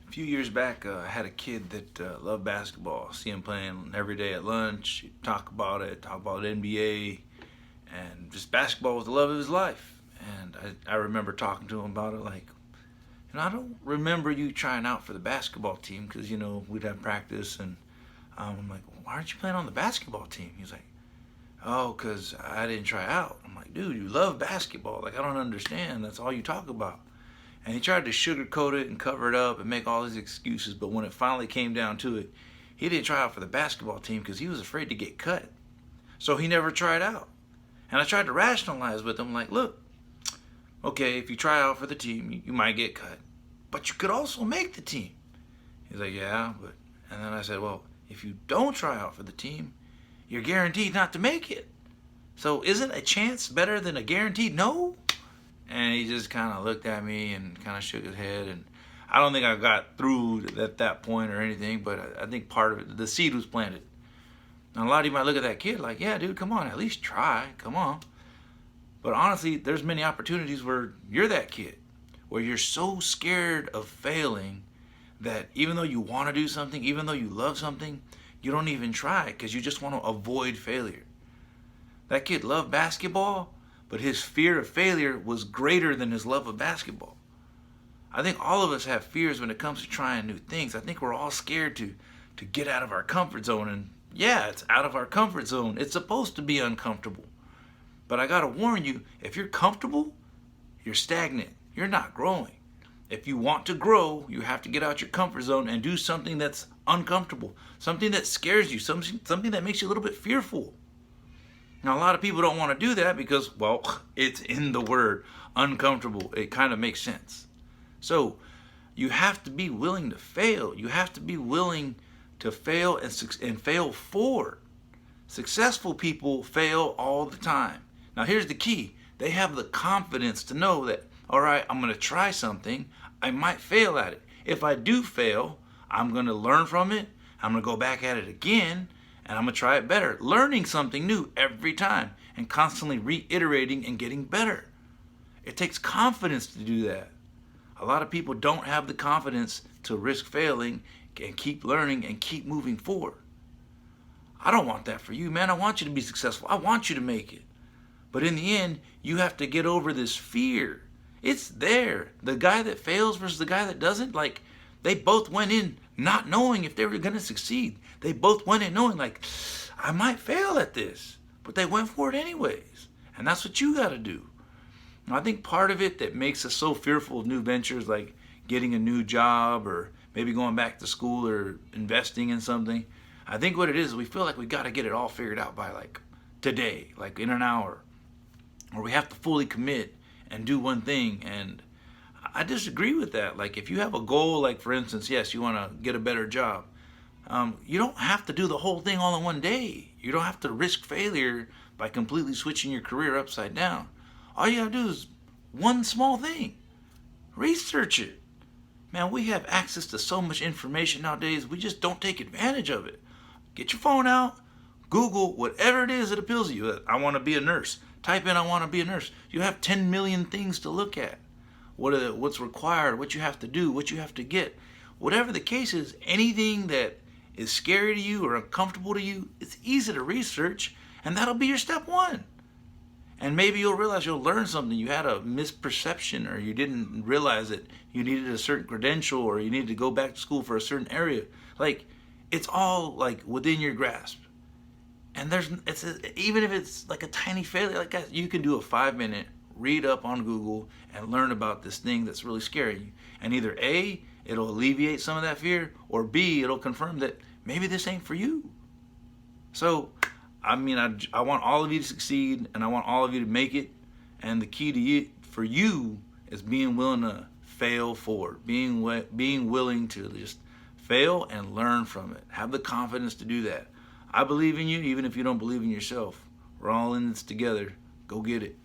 A few years back, I had a kid that loved basketball. See him playing every day at lunch. He'd talk about NBA, and just basketball was the love of his life. And I remember talking to him about it, like, I don't remember you trying out for the basketball team because, we'd have practice, and I'm like, why aren't you playing on the basketball team? He's like, oh, because I didn't try out. I'm like, dude, you love basketball. Like, I don't understand. That's all you talk about. And he tried to sugarcoat it and cover it up and make all these excuses, but when it finally came down to it, he didn't try out for the basketball team because he was afraid to get cut. So he never tried out. And I tried to rationalize with him, like, look, okay, if you try out for the team, you might get cut, but you could also make the team. He's like, yeah, but, and then I said, well, if you don't try out for the team, you're guaranteed not to make it. So isn't a chance better than a guaranteed no? And he just kind of looked at me and kind of shook his head. And I don't think I got through at that point or anything, but I think part of it, the seed was planted. And a lot of you might look at that kid like, yeah, dude, come on, at least try, come on. But honestly, there's many opportunities where you're that kid, where you're so scared of failing that even though you want to do something, even though you love something, you don't even try because you just want to avoid failure. That kid loved basketball, but his fear of failure was greater than his love of basketball. I think all of us have fears when it comes to trying new things. I think we're all scared to get out of our comfort zone. And yeah, it's out of our comfort zone. It's supposed to be uncomfortable. But I gotta warn you, if you're comfortable, you're stagnant. You're not growing. If you want to grow, you have to get out your comfort zone and do something that's uncomfortable, something that scares you, something that makes you a little bit fearful. Now, a lot of people don't want to do that because, well, it's in the word uncomfortable. It kind of makes sense. So you have to be willing to fail. You have to be willing to fail and fail forward. Successful people fail all the time. Now, here's the key. They have the confidence to know that, all right, I'm going to try something. I might fail at it. If I do fail, I'm going to learn from it. I'm going to go back at it again. And I'm going to try it better, learning something new every time and constantly reiterating and getting better. It takes confidence to do that. A lot of people don't have the confidence to risk failing and keep learning and keep moving forward. I don't want that for you, man. I want you to be successful. I want you to make it. But in the end, you have to get over this fear. It's there. The guy that fails versus the guy that doesn't, like, they both went in not knowing if they were going to succeed. They both went in knowing, like, I might fail at this, but they went for it anyways. And that's what you got to do. Now, I think part of it that makes us so fearful of new ventures, like getting a new job or maybe going back to school or investing in something, I think what it is we feel like we got to get it all figured out by, like, today, like in an hour, or we have to fully commit and do one thing. And I disagree with that. Like, if you have a goal, like, for instance, yes, you want to get a better job, you don't have to do the whole thing all in one day. You don't have to risk failure by completely switching your career upside down. All you gotta do is one small thing. Research it. Man, we have access to so much information nowadays, we just don't take advantage of it. Get your phone out, Google whatever it is that appeals to you. I want to be a nurse. Type in, I want to be a nurse. You have 10 million things to look at. What's required, what you have to do, what you have to get. Whatever the case is, anything that is scary to you or uncomfortable to you, it's easy to research, and that'll be your step one. And maybe you'll realize you'll learn something. You had a misperception, or you didn't realize that you needed a certain credential, or you needed to go back to school for a certain area. Like, it's all like within your grasp. And even if it's like a tiny failure, like that, you can do a 5-minute read up on Google and learn about this thing that's really scaring you. And either A, it'll alleviate some of that fear, or B, it'll confirm that maybe this ain't for you. So, I mean, I want all of you to succeed, and I want all of you to make it. And the key to you, for you, is being willing to fail forward, being willing to just fail and learn from it. Have the confidence to do that. I believe in you, even if you don't believe in yourself. We're all in this together. Go get it.